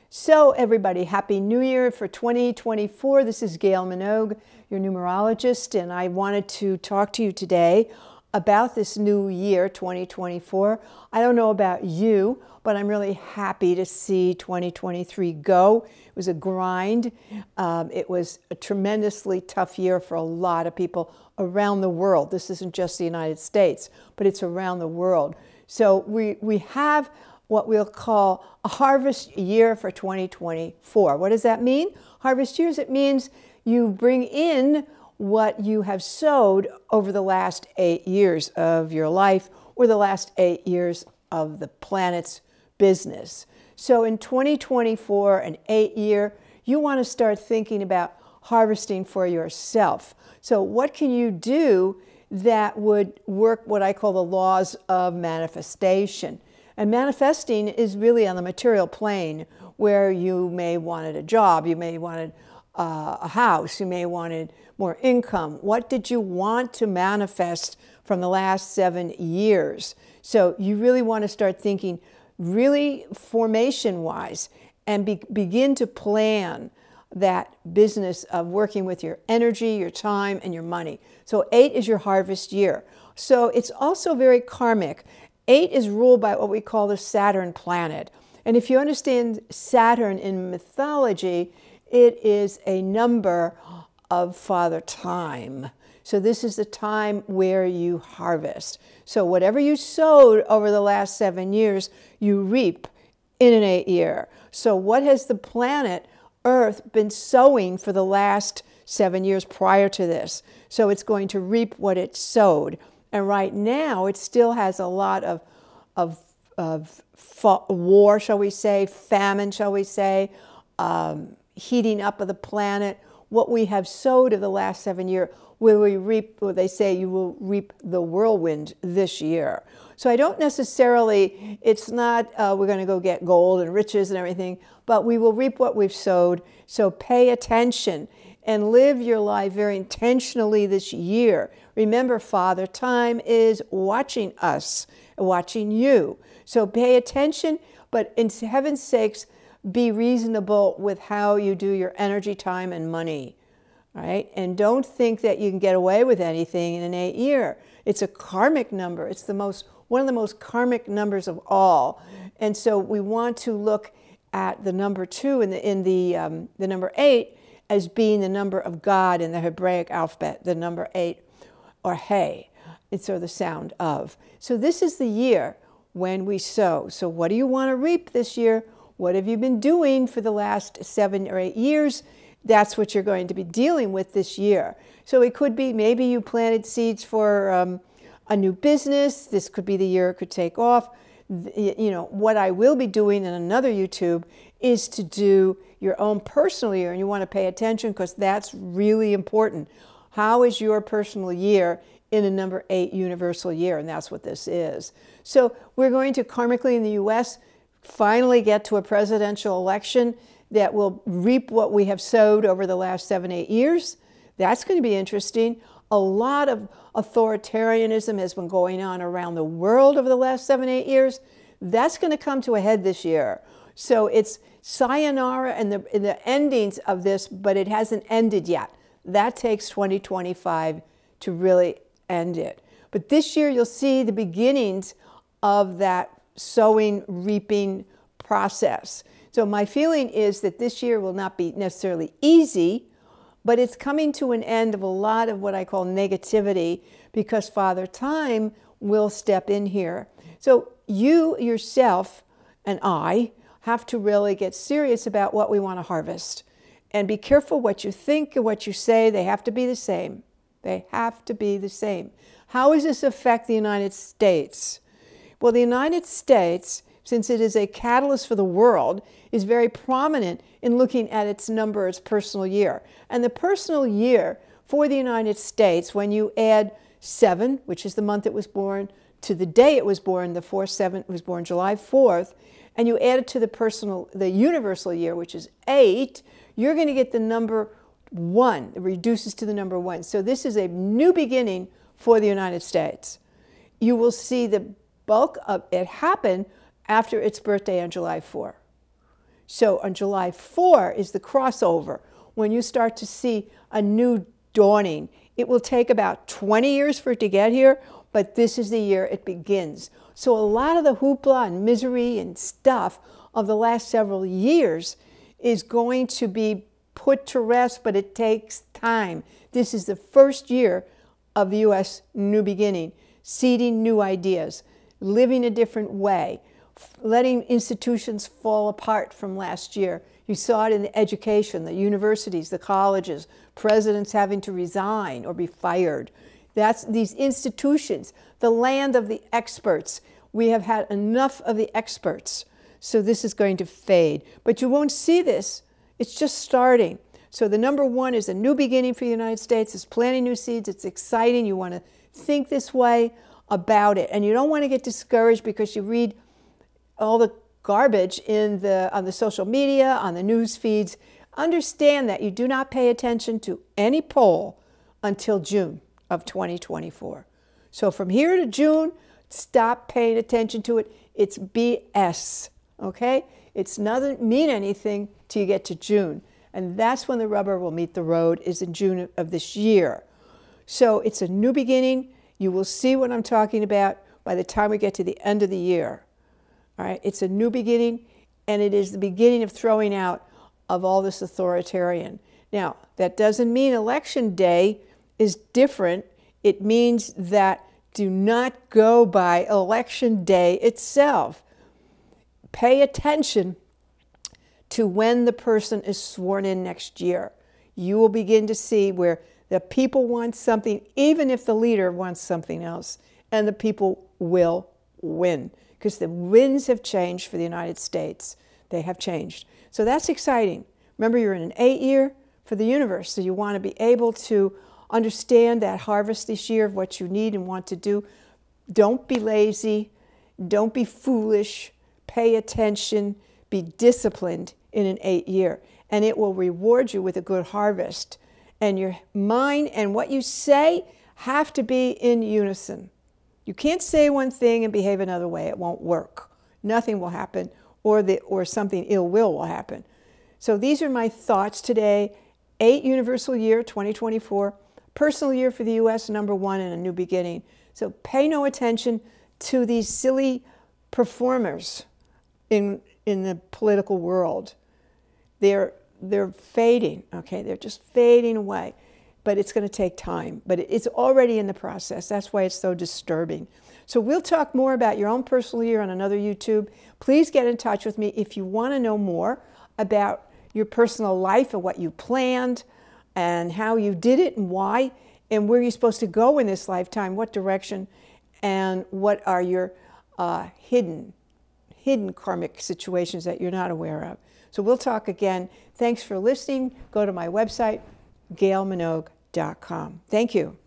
So everybody, Happy New Year for 2024. This is Gail Minogue, your numerologist, and I wanted to talk to you today about this new year, 2024. I don't know about you, but I'm really happy to see 2023 go. It was a grind. It was a tremendously tough year for a lot of people around the world. This isn't just the United States, but it's around the world. So we have what we'll call a harvest year for 2024. What does that mean? Harvest years, it means you bring in what you have sowed over the last 8 years of your life or the last 8 years of the planet's business. So in 2024, an 8-year, you want to start thinking about harvesting for yourself. So what can you do that would work what I call the laws of manifestation? And manifesting is really on the material plane, where you may wanted a job, you may wanted a house, you may wanted more income. What did you want to manifest from the last 7 years? So you really want to start thinking really formation-wise and begin to plan that business of working with your energy, your time, and your money. So 8 is your harvest year. So it's also very karmic. 8 is ruled by what we call the Saturn planet. And if you understand Saturn in mythology, it is a number of Father Time. So this is the time where you harvest. So whatever you sowed over the last 7 years, you reap in an 8-year. So what has the planet Earth been sowing for the last 7 years prior to this? So it's going to reap what it sowed. And right now, it still has a lot of war, shall we say, famine, shall we say, heating up of the planet. What we have sowed of the last 7 years, will we reap, what they say, you will reap the whirlwind this year. So I don't necessarily, it's not we're going to go get gold and riches and everything, but we will reap what we've sowed. So pay attention and live your life very intentionally this year. Remember, Father Time is watching us, watching you. So pay attention, but in heaven's sakes, be reasonable with how you do your energy, time, and money. Right? And don't think that you can get away with anything in an 8-year. It's a karmic number. It's one of the most karmic numbers of all. And so we want to look at the number 2 in the number 8 as being the number of God in the Hebraic alphabet, the number 8, or Hey, it's or the sound of. So this is the year when we sow. So what do you want to reap this year? What have you been doing for the last 7 or 8 years? That's what you're going to be dealing with this year. So it could be maybe you planted seeds for a new business. This could be the year it could take off. You know, what I will be doing in another YouTube is to do your own personal year, and you want to pay attention because that's really important. How is your personal year in a number 8 universal year? And that's what this is. So we're going to karmically in the US finally get to a presidential election that will reap what we have sowed over the last 7, 8 years. That's going to be interesting. A lot of authoritarianism has been going on around the world over the last 7, 8 years. That's going to come to a head this year. So it's sayonara and the endings of this, but it hasn't ended yet. That takes 2025 to really end it. But this year you'll see the beginnings of that sowing, reaping process. So my feeling is that this year will not be necessarily easy, but it's coming to an end of a lot of what I call negativity, because Father Time will step in here. So you yourself and I have to really get serious about what we want to harvest. And be careful what you think and what you say. They have to be the same. They have to be the same. How does this affect the United States? Well, the United States, since it is a catalyst for the world, is very prominent in looking at its number, its personal year. And the personal year for the United States, when you add 7, which is the month it was born, to the day it was born, the 4/7, it was born July 4th, and you add it to the universal year, which is 8, you're going to get the number 1. It reduces to the number 1. So this is a new beginning for the United States. You will see the bulk of it happen after its birthday on July 4. So on July 4 is the crossover, when you start to see a new dawning. It will take about 20 years for it to get here, but this is the year it begins. So a lot of the hoopla and misery and stuff of the last several years is going to be put to rest, but it takes time. This is the first year of the U.S. new beginning, seeding new ideas, living a different way, letting institutions fall apart from last year. You saw it in the education, the universities, the colleges, presidents having to resign or be fired. That's these institutions, the land of the experts. We have had enough of the experts, so this is going to fade. But you won't see this. It's just starting. So the number one is a new beginning for the United States. It's planting new seeds. It's exciting. You want to think this way about it. And you don't want to get discouraged because you read all the garbage on the social media, on the news feeds. Understand that you do not pay attention to any poll until June of 2024. So from here to June, stop paying attention to it. It's BS, okay? It doesn't mean anything till you get to June. And that's when the rubber will meet the road, is in June of this year. So it's a new beginning. You will see what I'm talking about by the time we get to the end of the year. All right, it's a new beginning, and it is the beginning of throwing out of all this authoritarian. Now, that doesn't mean election day is different. It means that do not go by election day itself. Pay attention to when the person is sworn in next year. You will begin to see where the people want something, even if the leader wants something else, and the people will win, because the winds have changed for the United States. They have changed. So that's exciting. Remember, you're in an 8-year for the universe, so you want to be able to understand that harvest this year of what you need and want to do. Don't be lazy. Don't be foolish. Pay attention. Be disciplined in an 8-year, and it will reward you with a good harvest. And your mind and what you say have to be in unison. You can't say one thing and behave another way. It won't work. Nothing will happen, or something ill will happen. So these are my thoughts today. 8 universal year, 2024. Personal year for the U.S., number 1, and a new beginning. So pay no attention to these silly performers in the political world. They're fading, okay? They're just fading away. But it's going to take time. But it's already in the process. That's why it's so disturbing. So we'll talk more about your own personal year on another YouTube. Please get in touch with me if you want to know more about your personal life and what you planned and how you did it and why and where you're supposed to go in this lifetime, what direction, and what are your hidden karmic situations that you're not aware of. So we'll talk again. Thanks for listening. Go to my website, gailminogue.com. Thank you.